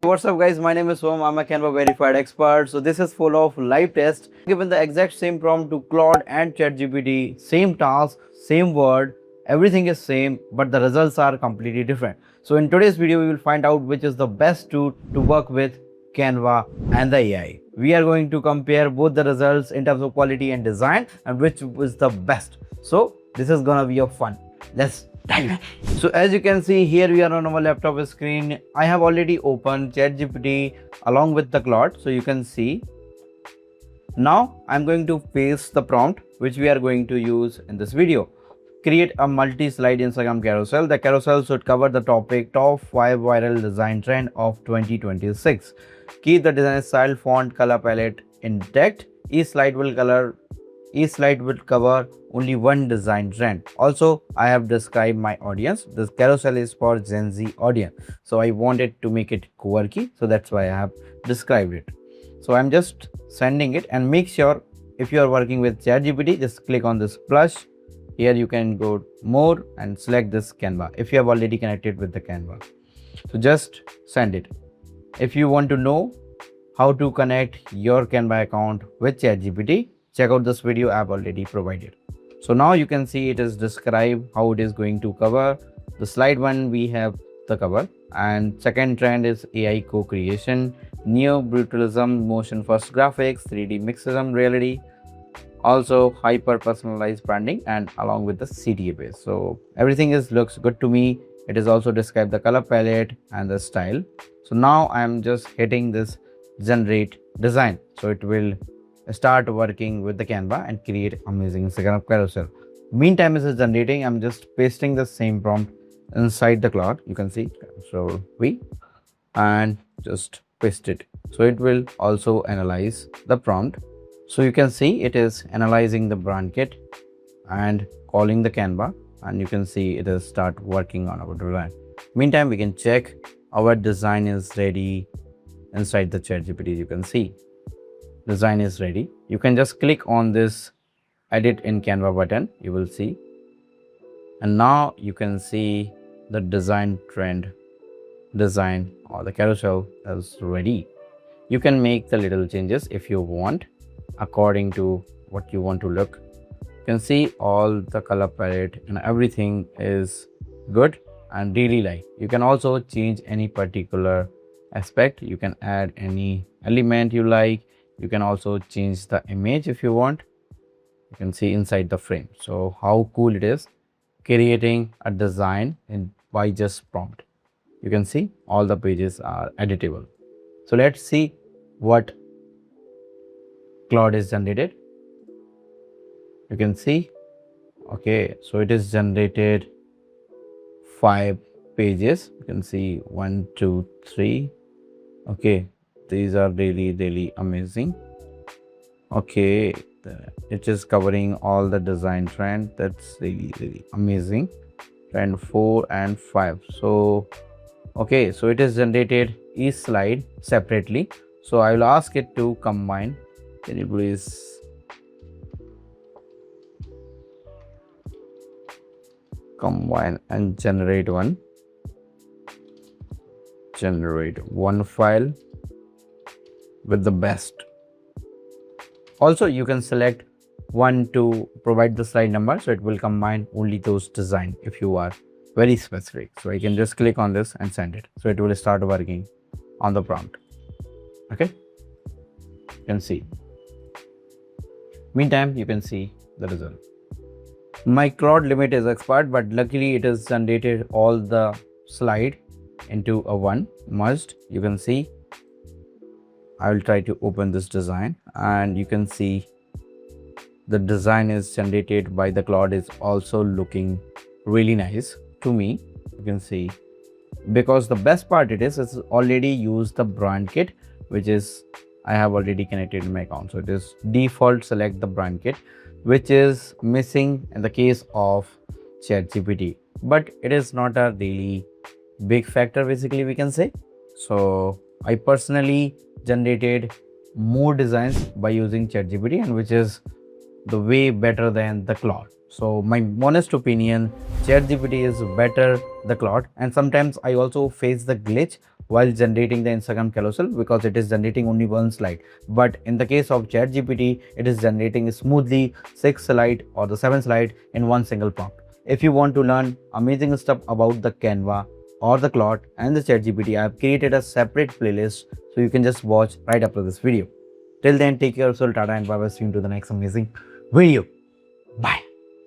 What's up guys, my name is Som. I'm a Canva verified expert. So this is full of live tests. Given the exact same prompt to Claude and ChatGPT, same task, same word, everything is same, but the results are completely different. So in today's video, we will find out which is the best tool to work with Canva and the AI. We are going to compare both the results in terms of quality and design and which is the best. So this is gonna be a fun. Let's dive in. So as you can see here, we are on our laptop screen. I have already opened ChatGPT along with the Claude. So you can see. Now I'm going to paste the prompt which we are going to use in this video. Create a multi-slide Instagram carousel. The carousel should cover the topic top 5 viral design trend of 2026. Keep the design style, font, color palette intact. Each slide will cover only one design trend. Also, I have described my audience. This carousel is for Gen Z audience. So I wanted to make it quirky. So that's why I have described it. So I'm just sending it, and make sure if you are working with ChatGPT, just click on this plus. Here you can go more and select this Canva if you have already connected with the Canva. So just send it. If you want to know how to connect your Canva account with ChatGPT, check out this video I have already provided. So now you can see it is described how it is going to cover. The slide 1 we have the cover, and second trend is AI co-creation, neo-brutalism, motion first graphics, 3D mixism reality, also hyper personalized branding, and along with the CTA base. So everything looks good to me. It is also described the color palette and the style. So now I am just hitting this generate design. So it will start working with the Canva and create amazing Instagram carousel. Meantime, it is generating. I'm just pasting the same prompt inside the Claude. You can see. So and just paste it. So it will also analyze the prompt. So you can see it is analyzing the brand kit and calling the Canva, and you can see it is start working on our design. Meantime, we can check our design is ready inside the ChatGPT. You can see design is ready. You can just click on this edit in Canva button. You will see, and now you can see the design trend design or the carousel is ready. You can make the little changes if you want according to what you want to look. You can see all the color palette and everything is good and really like. You can also change any particular aspect. You can add any element you like. You can also change the image if you want. You can see inside the frame. So how cool it is creating a design by just prompt. You can see all the pages are editable. So let's see what Claude is generated. You can see, okay, so it is generated 5 pages. You can see 1, 2, 3. Okay, these are really amazing. Okay, it is covering all the design trend. That's really amazing. Trend 4 and 5. So okay, so it is generated each slide separately. So I will ask it to combine. Can you please combine and generate one file with the best. Also, you can select one to provide the slide number, so it will combine only those design if you are very specific. So I can just click on this and send it. So it will start working on the prompt. Okay, you can see. Meantime, you can see the result. My Claude limit is expired, but luckily it has generated all the slide into a one merged. You can see. I will try to open this design, and you can see the design is generated by the Claude is also looking really nice to me. You can see, because the best part it's already used the brand kit, which is I have already connected in my account. So it is default select the brand kit, which is missing in the case of ChatGPT, but it is not a really big factor basically, we can say. So I personally generated more designs by using ChatGPT, and which is the way better than the Claude. So my honest opinion, ChatGPT is better the Claude, and sometimes I also face the glitch while generating the Instagram carousel because it is generating only one slide. But in the case of ChatGPT, it is generating smoothly 6 slide or the 7 slide in one single prompt. If you want to learn amazing stuff about the Canva or the Claude and the ChatGPT, I have created a separate playlist so you can just watch right after this video. Till then, take care of yourself, tata and bye bye. See you to the next amazing video. Bye.